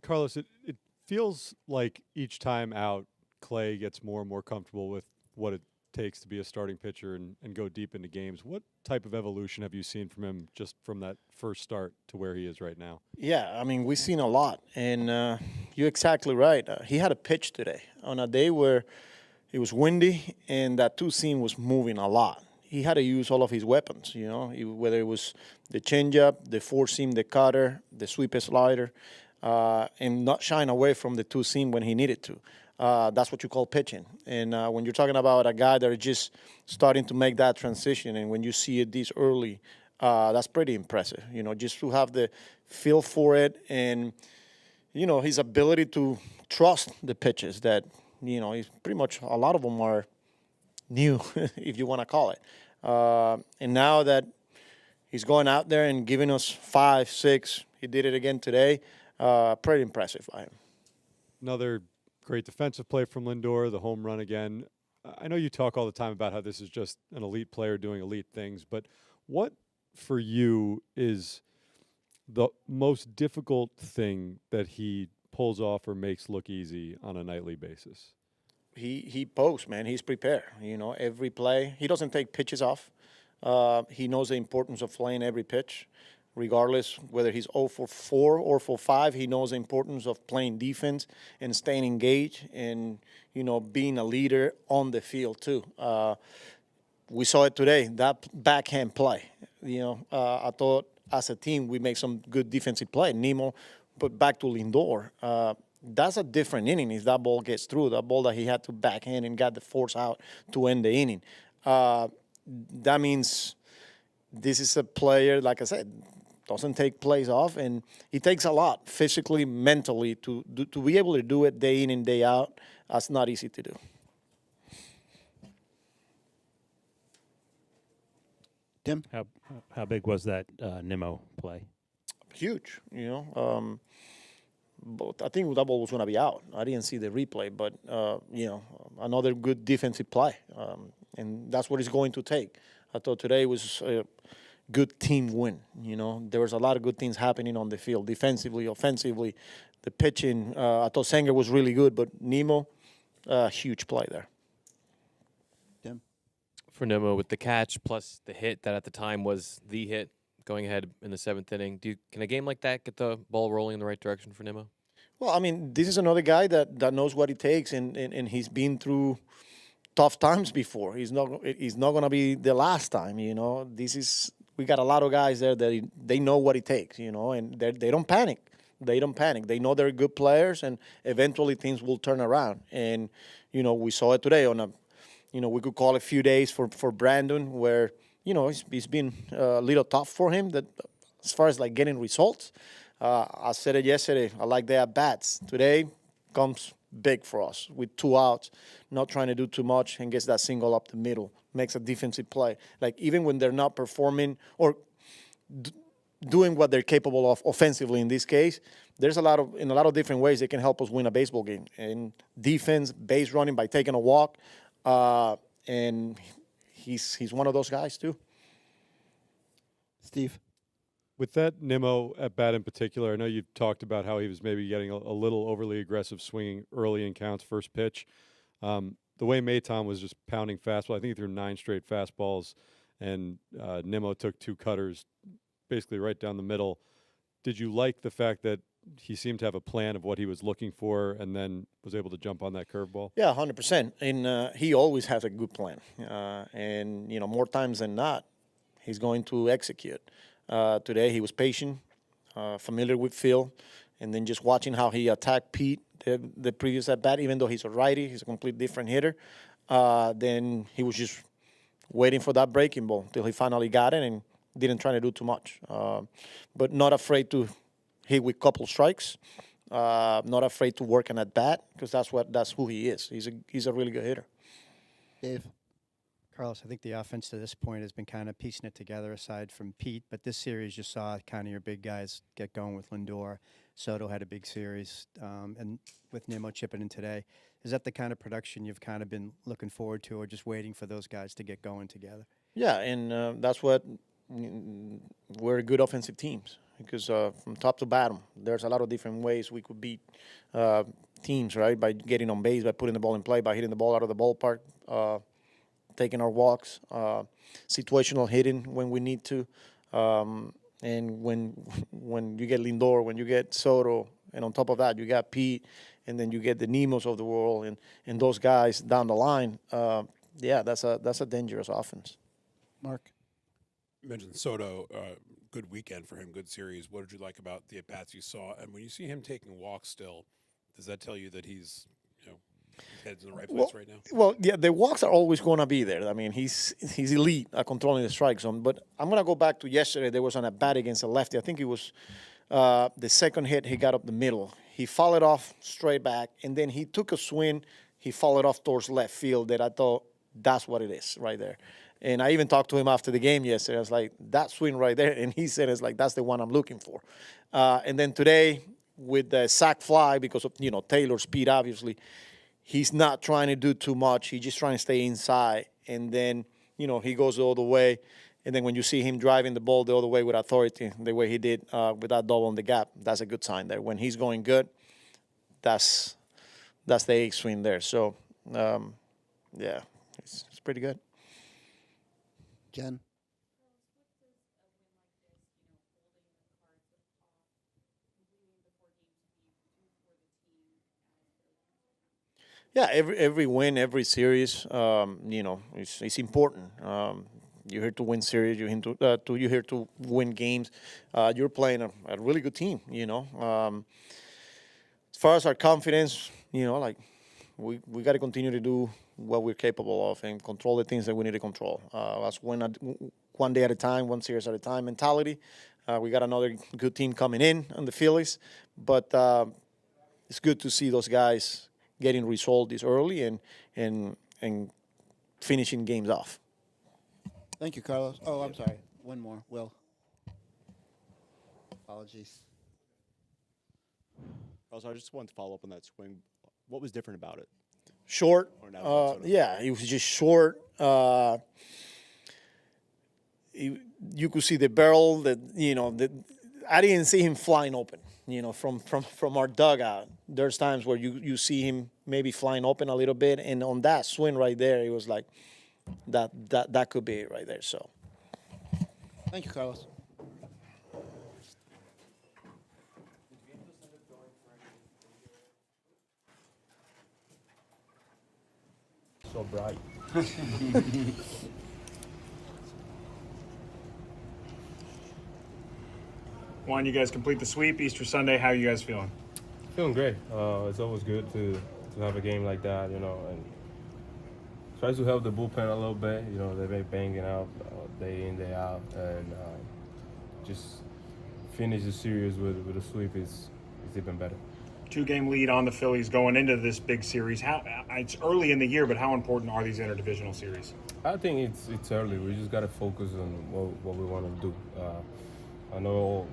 Carlos, it feels like each time out, Clay gets more and more comfortable with what it takes to be a starting pitcher and go deep into games. What type of evolution have you seen from him just from that first start to where he is right now? Yeah, I mean, we've seen a lot, and you're exactly right. He had a pitch today on a day where it was windy and that two seam was moving a lot. He had to use all of his weapons, whether it was the changeup, the four seam, the cutter, the sweeper slider, and not shying away from the two seam when he needed to. That's what you call pitching. And when you're talking about a guy that is just starting to make that transition, and when you see it this early, that's pretty impressive. Just to have the feel for it and, his ability to trust the pitches that, he's pretty much a lot of them are new, if you want to call it. And now that he's going out there and giving us 5, 6, he did it again today, pretty impressive by him. Another great defensive play from Lindor, the home run again. I know you talk all the time about how this is just an elite player doing elite things, but what for you is the most difficult thing that he pulls off or makes look easy on a nightly basis? He posts, man. He's prepared. Every play. He doesn't take pitches off. He knows the importance of playing every pitch, regardless whether he's 0 for 4 or for 5. He knows the importance of playing defense and staying engaged and, being a leader on the field, too. We saw it today, that backhand play. I thought as a team we made some good defensive play. Nimmo put back to Lindor. That's a different inning if that ball gets through, that ball that he had to backhand and got the force out to end the inning. That means this is a player, like I said, doesn't take plays off, and he takes a lot physically, mentally to be able to do it day in and day out. That's not easy to do. Tim? How big was that Nimmo play? Huge, But I think that ball was going to be out. I didn't see the replay, but, another good defensive play. And that's what it's going to take. I thought today was a good team win. There was a lot of good things happening on the field, defensively, offensively. The pitching, I thought Sanger was really good, but Nimmo, huge play there. Tim? For Nimmo with the catch plus the hit that at the time was the hit going ahead in the 7th inning. Can a game like that get the ball rolling in the right direction for Nimmo? Well, I mean, this is another guy that knows what it takes, and he's been through tough times before. He's not going to be the last time. We got a lot of guys there that they know what it takes. And they don't panic. They don't panic. They know they're good players, and eventually things will turn around. And we saw it today on a, we could call it a few days for Brandon, where it's been a little tough for him that as far as like getting results. I said it yesterday. I like the at-bats. Today comes big for us with 2 outs, not trying to do too much, and gets that single up the middle. Makes a defensive play. Like even when they're not performing or doing what they're capable of offensively in this case, there's in a lot of different ways they can help us win a baseball game. And defense, base running by taking a walk, and he's one of those guys too. Steve? With that Nimmo at bat in particular, I know you've talked about how he was maybe getting a little overly aggressive swinging early in counts, first pitch. The way Maton was just pounding fastball, I think he threw 9 straight fastballs, and Nimmo took 2 cutters basically right down the middle. Did you like the fact that he seemed to have a plan of what he was looking for and then was able to jump on that curveball? Yeah, 100%. And he always has a good plan. And, more times than not, he's going to execute. Today he was patient, familiar with Phil, and then just watching how he attacked Pete the previous at bat. Even though he's a righty, he's a completely different hitter. Then he was just waiting for that breaking ball till he finally got it and didn't try to do too much. But not afraid to hit with couple strikes. Not afraid to work an at bat because that's who he is. He's a really good hitter. Dave? Carlos, I think the offense to this point has been kind of piecing it together aside from Pete, but this series you saw kind of your big guys get going with Lindor. Soto had a big series, and with Nimmo chipping in today. Is that the kind of production you've kind of been looking forward to or just waiting for those guys to get going together? Yeah, and that's what we're good offensive teams. because from top to bottom, there's a lot of different ways we could beat teams, right? By getting on base, by putting the ball in play, by hitting the ball out of the ballpark, taking our walks, situational hitting when we need to, and when you get Lindor, when you get Soto, and on top of that you got Pete, and then you get the Nimmos of the world, and those guys down the line. Yeah, that's a dangerous offense. Mark. You mentioned Soto, good weekend for him, good series. What did you like about the at-bats you saw? And when you see him taking walks still, does that tell you that he's, his head's in the right place right now? Well, yeah, the walks are always going to be there. I mean, he's elite at controlling the strike zone. But I'm going to go back to yesterday. There was an at-bat against a lefty. I think it was the second hit he got up the middle. He fouled it off straight back, and then he took a swing. He fouled it off towards left field that I thought that's what it is right there. And I even talked to him after the game yesterday. I was like, that swing right there. And he said, it's like, that's the one I'm looking for. And then today, with the sac fly, because of, Taylor's speed, obviously, he's not trying to do too much. He's just trying to stay inside. And then, he goes all the way. And then when you see him driving the ball the other way with authority, the way he did with that double in the gap, that's a good sign there. When he's going good, that's the eighth swing there. So, yeah, it's pretty good. Jen. Yeah, every win, every series, it's important. You're here to win series. You're here to win games. You're playing a really good team. As far as our confidence, we got to continue to do what we're capable of and control the things that we need to control. That's one day at a time, one series at a time mentality. We got another good team coming in on the Phillies, but it's good to see those guys getting results this early and finishing games off. Thank you, Carlos. Oh, I'm sorry. One more. Will. Apologies. Also, I just wanted to follow up on that swing. What was different about it? Short. Or not Yeah, it was just short. You could see the barrel that, I didn't see him flying open, from our dugout. There's times where you see him maybe flying open a little bit, and on that swing right there, it was like that could be it right there. So, Thank you, Carlos. So bright. Juan, you guys complete the sweep Easter Sunday. How are you guys feeling? Feeling great. It's always good to have a game like that, and try to help the bullpen a little bit. They've been banging out day in, day out, and just finish the series with a sweep is even better. 2-game lead on the Phillies going into this big series. It's early in the year, but how important are these interdivisional series? I think it's early. We just got to focus on what we want to do. I know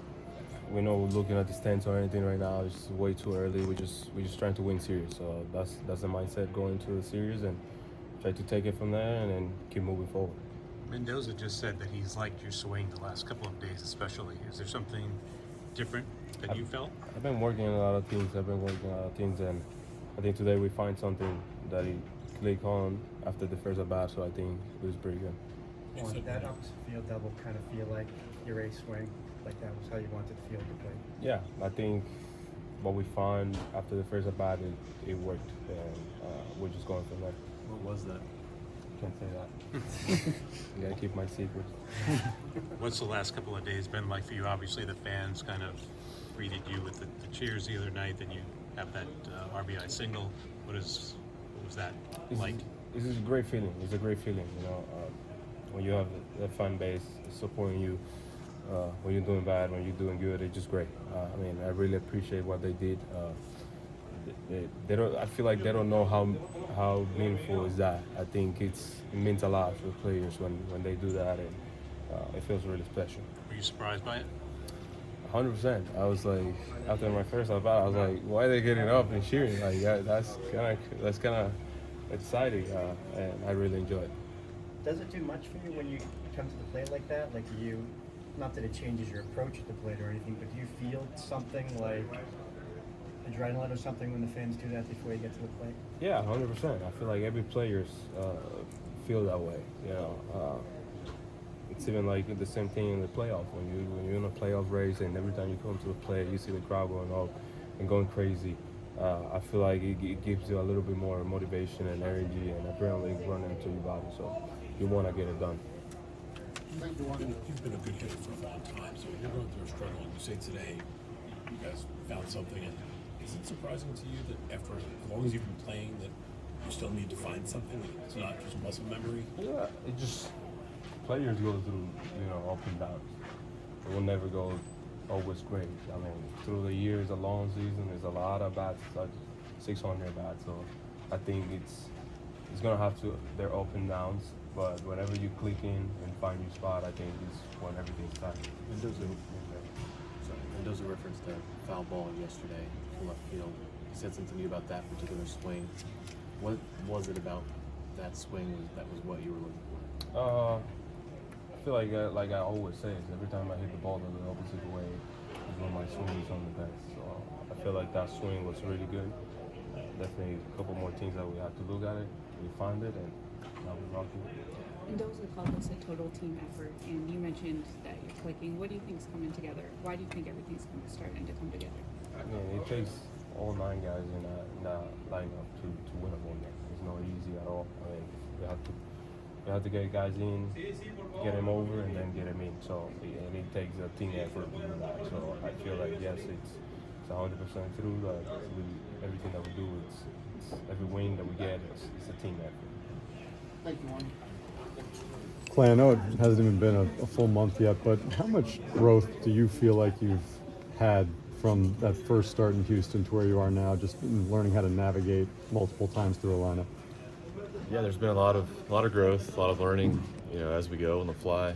we're not looking at the stands or anything right now. It's way too early. We're just trying to win series. So that's the mindset going into the series, and try to take it from there and then keep moving forward. Mendoza just said that he's liked your swing the last couple of days especially. Is there something different that you felt? I've been working on a lot of things. And I think today we find something that he clicked on after the first at bat, so I think it was pretty good. That field double kind of feel like your ace swing, like that was how you wanted the field to play? Yeah, I think what we found after the first at bat, it worked, and we're just going from there. What was that? Can't say that. You gotta keep my secret. What's the last couple of days been like for you? Obviously, the fans kind of greeted you with the cheers the other night. Then you have that RBI single. What was that like? This is a great feeling. It's a great feeling, when you have the fan base supporting you, when you're doing bad, when you're doing good. It's just great. I really appreciate what they did. They don't. I feel like they don't know how meaningful is that. I think it means a lot for players when they do that, and it feels really special. Were you surprised by it? 100%. I was like, after my first at bat, I was like, why are they getting up and cheering? Like that's kind of exciting, and I really enjoy it. Does it do much for you when you come to the plate like that? Like, do you not that it changes your approach at the plate or anything, but do you feel something like adrenaline or something when the fans do that before you get to the plate? Yeah, 100%. I feel like every player's feel that way. You know, it's even like the same thing in the playoff. When you're in a playoff race and every time you come to the plate, you see the crowd going up and going crazy. I feel like it gives you a little bit more motivation and energy and adrenaline running into your body. So you want to get it done. You've been a good hitter for a long time, so you're going through a struggle. And you say today, you guys found something. And is it surprising to you that after as long as you've been playing, that you still need to find something? It's not just muscle memory. Yeah, it just players go through up and downs. It will never go always great. I mean, through the years, a long season, there's a lot of bats, like 600 bats. So I think it's gonna have their up and downs. But whenever you click in and find your spot, I think is when everything starts. Mendoza referenced a foul ball yesterday from left field. He said something to you about that particular swing. What was it about that swing that was what you were looking for? I feel like I always say, is every time I hit the ball in the opposite way is when my swing is on the best. So I feel like that swing was really good. Definitely a couple more things that we have to look at it, find it, and now we're rocking it. Mendoza called this a total team effort, and you mentioned that you're clicking. What do you think is coming together? Why do you think everything's starting to come together? I mean, it takes all 9 guys in that lineup to win a ball game. It's not easy at all. I mean, you have to get guys in, get them over, and then get them in. So, and it takes a team effort to do that. So I feel like, yes, it's 100% true. Like everything that we do, it's every win that we get, it's a team effort. Thank you, Juan. Clay, I know it hasn't even been a full month yet, but how much growth do you feel like you've had from that first start in Houston to where you are now, just in learning how to navigate multiple times through a lineup? Yeah, there's been a lot of growth, a lot of learning, as we go on the fly.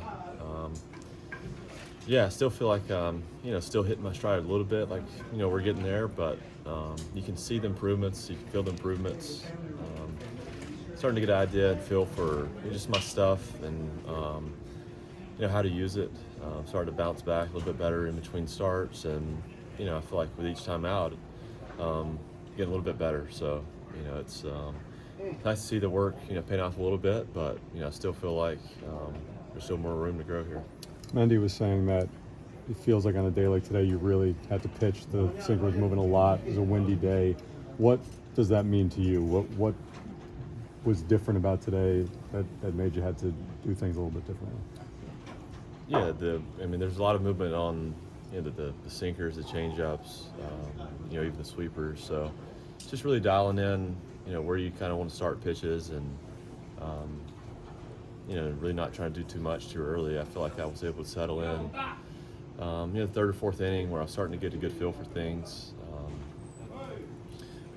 I still feel like still hitting my stride a little bit. Like we're getting there, but you can see the improvements, you can feel the improvements. Starting to get an idea and feel for just my stuff and how to use it. Starting to bounce back a little bit better in between starts, and I feel like with each time out, getting a little bit better. So it's nice to see the work paying off a little bit, but I still feel like there's still more room to grow here. Mendy was saying that it feels like on a day like today you really had to pitch. The sinker was moving a lot. It was a windy day. What does that mean to you? What was different about today that made you had to do things a little bit differently? Yeah, there's a lot of movement on the sinkers, the changeups, even the sweepers. So just really dialing in, where you kind of want to start pitches and really not trying to do too much too early. I feel like I was able to settle in. The third or fourth inning where I was starting to get a good feel for things.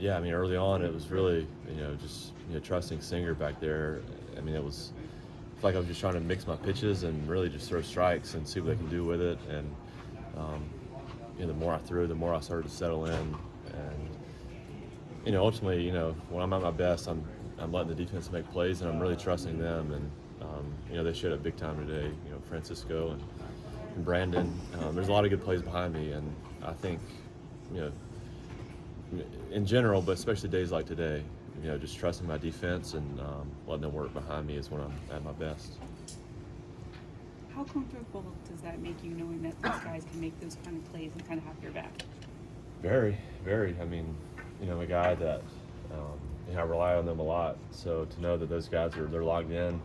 Early on it was really, just trusting Singer back there. It was I feel like I was just trying to mix my pitches and really just throw strikes and see what they can do with it. And the more I threw, the more I started to settle in. And ultimately, when I'm at my best, I'm letting the defense make plays, and I'm really trusting them. And they showed up big time today. Francisco and Brandon. There's a lot of good plays behind me, and I think in general, but especially days like today, just trusting my defense and letting them work behind me is when I'm at my best. How comfortable does that make you, knowing that these guys can make those kind of plays and kind of have your back? Very, very. I'm a guy that I rely on them a lot. So to know that those guys they're logged in,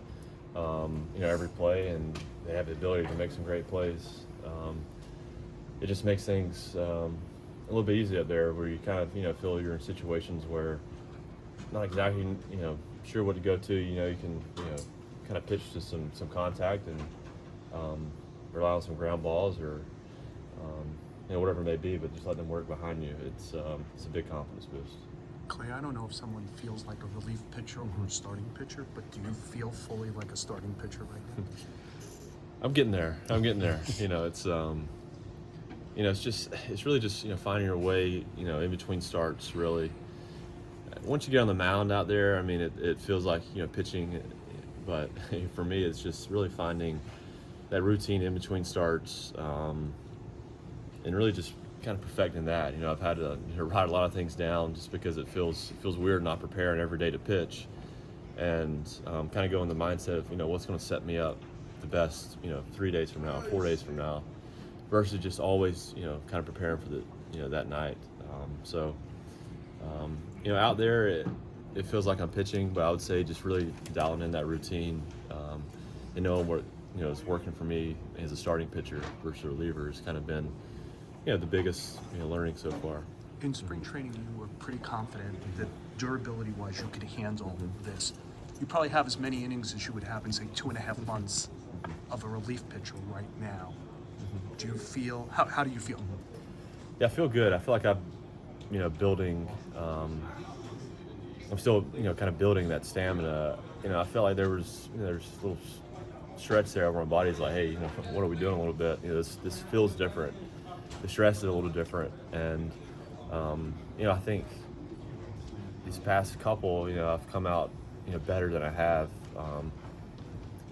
every play, and they have the ability to make some great plays, it just makes things a little bit easy up there, where you kind of feel you're in situations where not exactly sure what to go to. You can kind of pitch to some contact and rely on some ground balls or whatever it may be, but just let them work behind you. It's a big confidence boost. Clay, I don't know if someone feels like a relief pitcher or a starting pitcher, but do you feel fully like a starting pitcher right now? I'm getting there. It's really just finding your way in between starts. Really, once you get on the mound out there, it feels like pitching, but for me it's just really finding that routine in between starts, and really just kind of perfecting that. I've had to write a lot of things down just because it feels weird not preparing every day to pitch, and kind of go in the mindset of what's going to set me up the best 3 days from now, 4 days from now, versus just always kind of preparing for the that night. Out there it feels like I'm pitching, but I would say just really dialing in that routine, and knowing what is working for me as a starting pitcher versus a reliever has kind of been the biggest learning so far. In spring training, you were pretty confident that durability-wise you could handle this. You probably have as many innings as you would have in, say, 2.5 months of a relief pitcher right now. Do you feel, how do you feel? Yeah, I feel good. I feel like I'm, building, I'm still, kind of building that stamina. I felt like there's a little stretch there where my body's like, hey, what are we doing a little bit? This feels different. The stress is a little different. And, I think these past couple, I've come out, better than I have.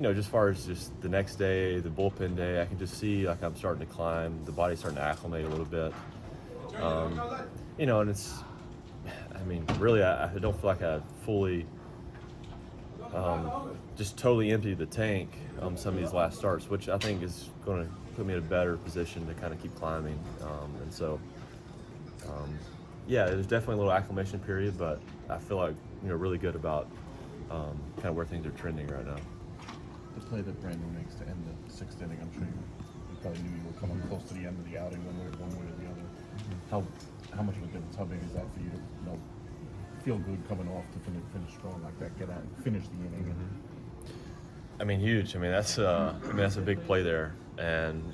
Just as far as just the next day, the bullpen day, I can just see like I'm starting to climb. The body's starting to acclimate a little bit. And it's, really, I don't feel like I fully, just totally emptied the tank some of these last starts, which I think is going to put me in a better position to kind of keep climbing. Yeah, there's definitely a little acclimation period, but I feel like, really good about kind of where things are trending right now. The play that Brandon makes to end the 6th inning, I'm sure you probably knew you were coming close to the end of the outing one way or the other. How much of a difference, how big is that for you to feel good coming off to finish strong like that, get out and finish the inning? Huge. That's a big play there, and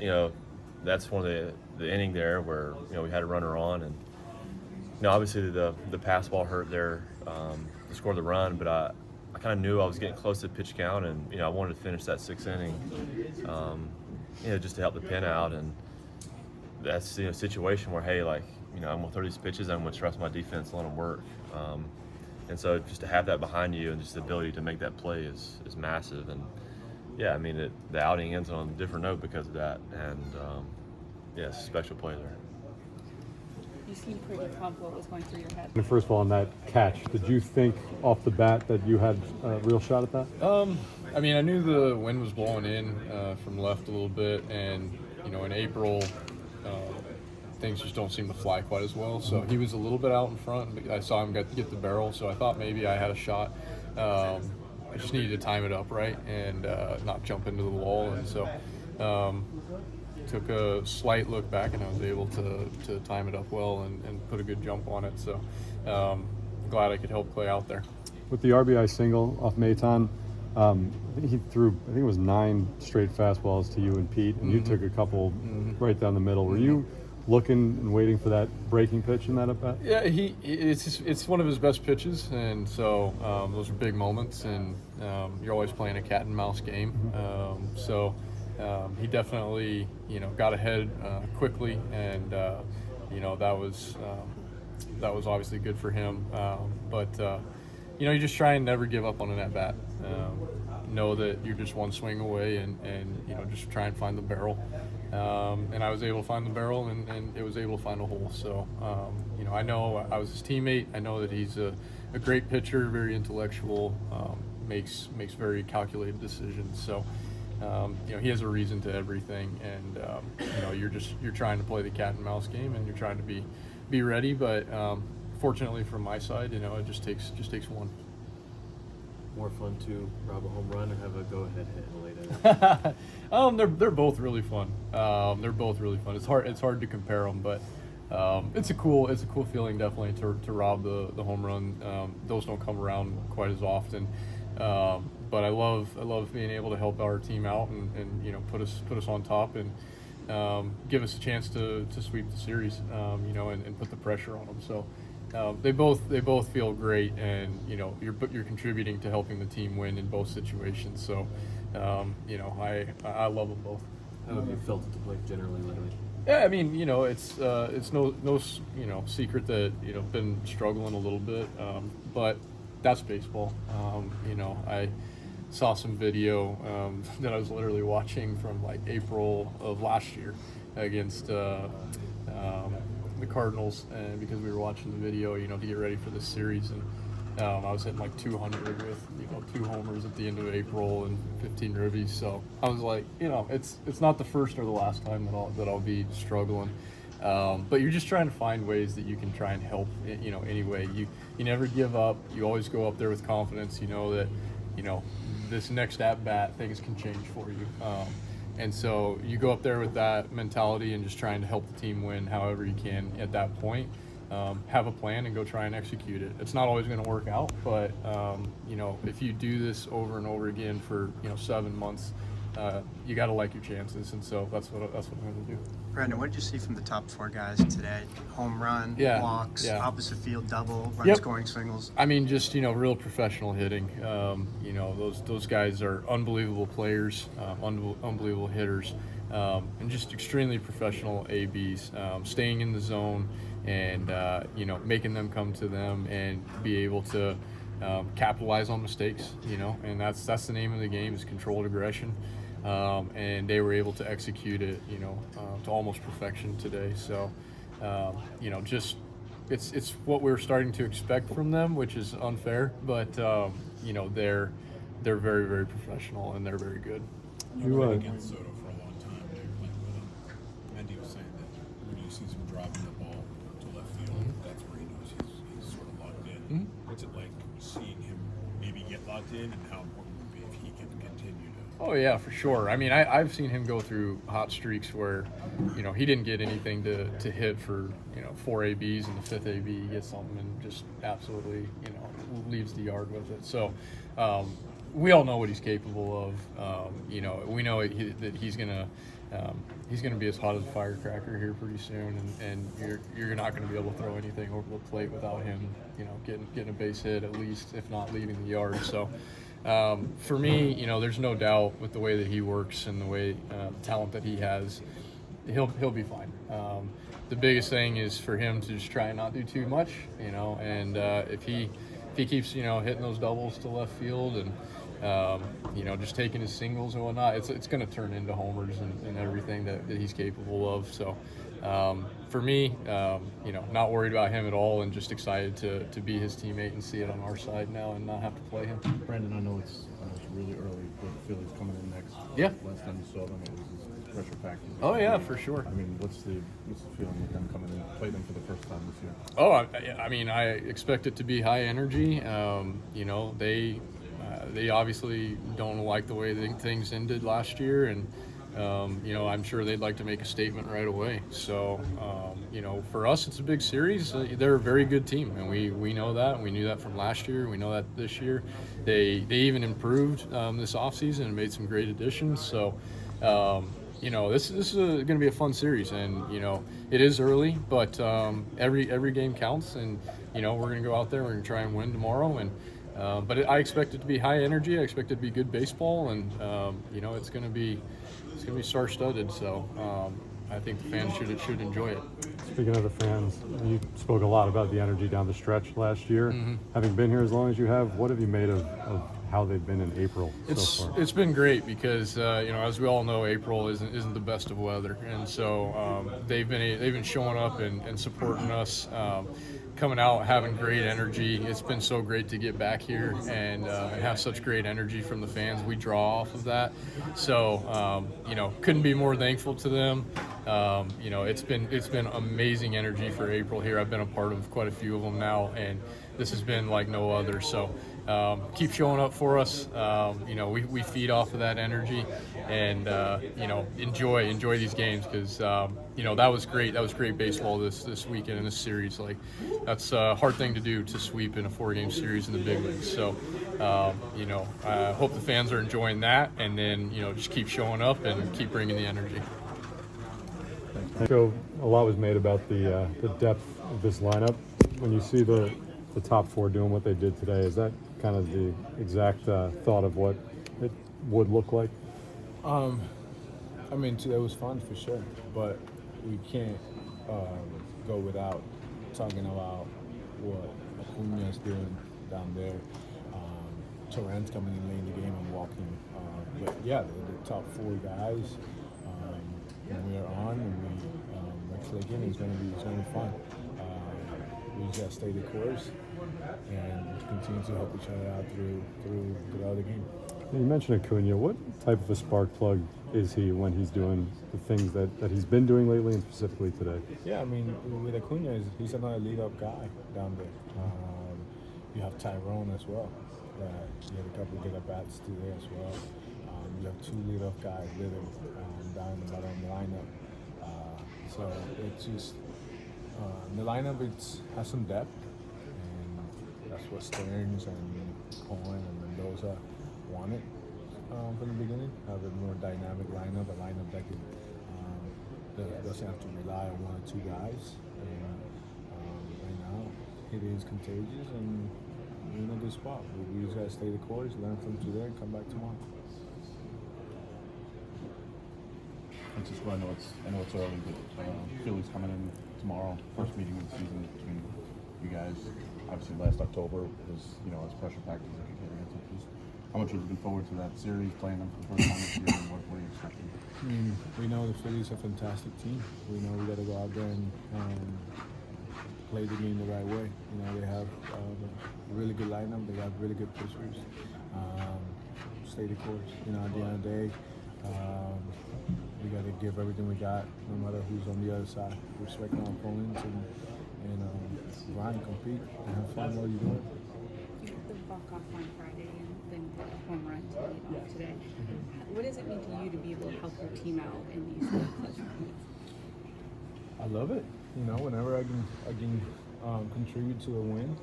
that's one of the inning there where we had a runner on, and obviously the pass ball hurt there to score the run, but I kind of knew I was getting close to the pitch count, and I wanted to finish that 6th inning, just to help the pin out, and that's a situation where hey, like I'm gonna throw these pitches, I'm gonna trust my defense, let them work, and so just to have that behind you and just the ability to make that play is massive, and yeah, the outing ends on a different note because of that, and it's a special play there. You seemed pretty confident what was going through your head. And first of all, on that catch, did you think off the bat that you had a real shot at that? I knew the wind was blowing in from left a little bit, and in April, things just don't seem to fly quite as well. So he was a little bit out in front. I saw him get the barrel, so I thought maybe I had a shot. I just needed to time it up right and not jump into the wall, and so took a slight look back, and I was able to time it up well and put a good jump on it. So glad I could help Clay out there. With the RBI single off Maton, I think he threw, it was 9 straight fastballs to you and Pete, and you took a couple right down the middle. Were you looking and waiting for that breaking pitch in that at bat? Yeah, it's one of his best pitches, and so those are big moments, and you're always playing a cat and mouse game. He definitely got ahead quickly, and that was obviously good for him. You just try and never give up on an at bat. Know that you're just one swing away, and just try and find the barrel. And I was able to find the barrel, and it was able to find a hole. So, I know I was his teammate. I know that he's a great pitcher, very intellectual, makes very calculated decisions. So, he has a reason to everything, and you're trying to play the cat and mouse game, and you're trying to be ready. But fortunately, from my side, it just takes one. More fun to rob a home run or have a go-ahead hit later? They're both really fun. It's hard to compare them, but it's a cool feeling definitely to rob the home run. Those don't come around quite as often. But I love being able to help our team out and put us on top and give us a chance to sweep the series, and put the pressure on them. So. They both feel great, and you're contributing to helping the team win in both situations. So, I love them both. How have you felt at the plate generally lately? Yeah, it's no secret that been struggling a little bit, but that's baseball. saw some video that I was literally watching from like April of last year against the Cardinals, and because we were watching the video, to get ready for this series, and I was hitting like 200 with 2 homers at the end of April and 15 ribbies. So I was like, it's not the first or the last time that I'll be struggling. But you're just trying to find ways that you can try and help, anyway. You never give up. You always go up there with confidence. You know that, this next at bat, things can change for you. And so you go up there with that mentality and just trying to help the team win however you can at that point. Have a plan and go try and execute it. It's not always going to work out, but if you do this over and over again for 7 months, you got to like your chances, and so that's what I'm going to do. Brandon, what did you see from the top 4 guys today? Home run, walks, opposite field double, run scoring singles. I mean, just real professional hitting. Those guys are unbelievable players, unbelievable hitters, and just extremely professional ABs. Staying in the zone and making them come to them and be able to capitalize on mistakes. And that's the name of the game, is controlled aggression. And they were able to execute it, to almost perfection today. So, just it's what we're starting to expect from them, which is unfair, but they're very, very professional and they're very good. You were against Soto for a long time. They were playing with him. Mendy was saying that when you see him driving the ball to left field, that's where he knows he's sort of locked in. What's it like seeing him maybe get locked in, and how important would it be if he can continue to? Oh yeah, for sure. I mean, I've seen him go through hot streaks where, he didn't get anything to hit for 4 ABs, and the 5th AB he gets something and just absolutely leaves the yard with it. So we all know what he's capable of. We know that he's gonna be as hot as a firecracker here pretty soon, and you're not going to be able to throw anything over the plate without him, getting a base hit at least, if not leaving the yard. So. For me, there's no doubt with the way that he works and the way talent that he has, he'll be fine. The biggest thing is for him to just try and not do too much, and if he keeps hitting those doubles to left field and just taking his singles and whatnot, it's going to turn into homers and everything that he's capable of. So for me, not worried about him at all, and just excited to be his teammate and see it on our side now and not have to play him. Brandon, I know it's really early, but the Phillies coming in next. Yeah. Last time you saw them, it was pressure packed. Oh yeah, for sure. I mean, what's the feeling with them coming in, play them for the first time this year? Oh, I mean, I expect it to be high energy. They obviously don't like the way things ended last year, and I'm sure they'd like to make a statement right away. So, for us, it's a big series. They're a very good team, and we know that. And we knew that from last year. We know that this year. They even improved this offseason and made some great additions. So, this is going to be a fun series, and it is early, but every game counts, and we're going to go out there. We're going to try and win tomorrow, and. But I expect it to be high energy. I expect it to be good baseball, and it's going to be star-studded. So I think the fans should enjoy it. Speaking of the fans, you spoke a lot about the energy down the stretch last year. Having been here as long as you have, what have you made of how they've been in April so far? It's been great because as we all know, April isn't the best of weather, and so they've been showing up and supporting us. Coming out, having great energy. It's been so great to get back here and have such great energy from the fans. We draw off of that. So, couldn't be more thankful to them. It's been amazing energy for April here. I've been a part of quite a few of them now, and this has been like no other. So keep showing up for us. We feed off of that energy, and enjoy these games because that was great. That was great baseball this weekend in this series. Like that's a hard thing to do, to sweep in a 4-game series in the big leagues. So I hope the fans are enjoying that, and then just keep showing up and keep bringing the energy. So a lot was made about the depth of this lineup. When you see the top 4 doing what they did today, is that kind of the exact thought of what it would look like? I mean, today was fun for sure, but we can't go without talking about what Acuña is doing down there. Torrance coming in late in the game and walking. But yeah, the top 4 guys. When we are on and we're clicking, it's gonna be fun. We just gotta stay the course and continue to help each other out throughout the game. You mentioned Acuna. What type of a spark plug is he when he's doing the things that he's been doing lately and specifically today? Yeah, I mean, with Acuna, he's another lead-up guy down there. You have Tyrone as well. He had a couple of good at-bats today as well. You have 2 lead-off guys living down in the bottom of the lineup. So it's just the lineup has some depth, and that's what Stearns and Cohen and Mendoza wanted from the beginning. Have a more dynamic lineup, a lineup that can that doesn't have to rely on 1 or 2 guys. And right now, it is contagious, and we're in a good spot. We just gotta stay the course, learn from today, and come back tomorrow. Francisco, I know it's early, but Phillies coming in tomorrow. First meeting of the season between you guys. Obviously, last October was as pressure packed as it could get. How much are you looking forward to that series, playing them for the first time this year, and what are you expecting? I mean, we know the Phillies are a fantastic team. We know we got to go out there and play the game the right way. They have a really good lineup. They have really good pitchers. Stay the course. At the end of the day, we got to give everything we got, no matter who's on the other side. Respect our opponents and grind, compete, and have fun while you do it. You had the walk-off on Friday and then the home run to lead off today. What does it mean to you to be able to help your team out in these clutch moments? I love it. Whenever I can contribute to a win,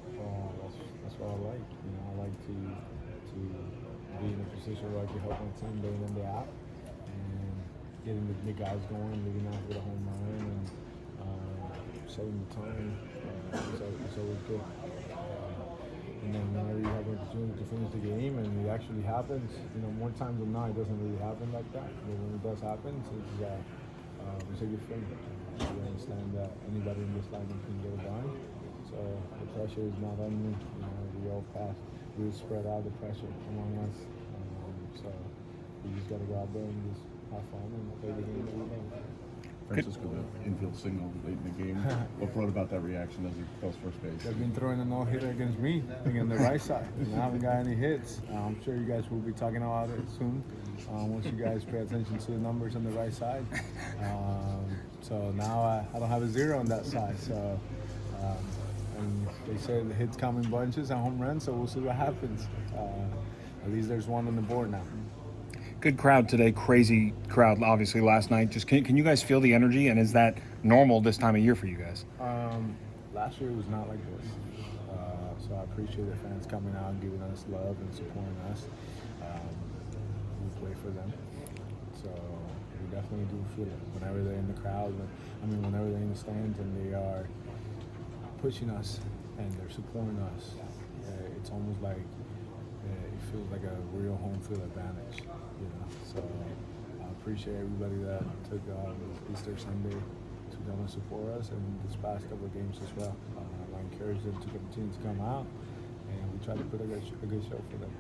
that's what I like. I like to be in a position where I can help my team day in, day out, and getting the guys going, leading off with a home run, and setting the tone. It's always good. And then whenever you have an opportunity to finish the game and it actually happens, more times than not, it doesn't really happen like that. But when it does happen, it's a good feeling. You understand that anybody in this lineup can get it done. So the pressure is not on me. We all pass. We spread out the pressure among us. So we just got to go out there and just have fun and play the game that we love. Francisco, the infield signal late in the game. What brought about that reaction as he goes first base? They've been throwing a no-hitter against me, on the right side. I haven't got any hits. I'm sure you guys will be talking about it soon once you guys pay attention to the numbers on the right side. So now I don't have a 0 on that side. So and they said the hits come in bunches and home runs, so we'll see what happens. At least there's one on the board now. Good crowd today, crazy crowd obviously last night. Just can you guys feel the energy, and is that normal this time of year for you guys? Last year was not like this, so I appreciate the fans coming out and giving us love and supporting us. We play for them, so we definitely do feel it whenever they're in the crowd. Whenever they're in the stands and they are pushing us and they're supporting us, it's almost like it feels like a real home field advantage. So I appreciate everybody that took Easter Sunday to come and support us, and this past couple of games as well. I encourage them to continue to come out, and we try to put a good show for them.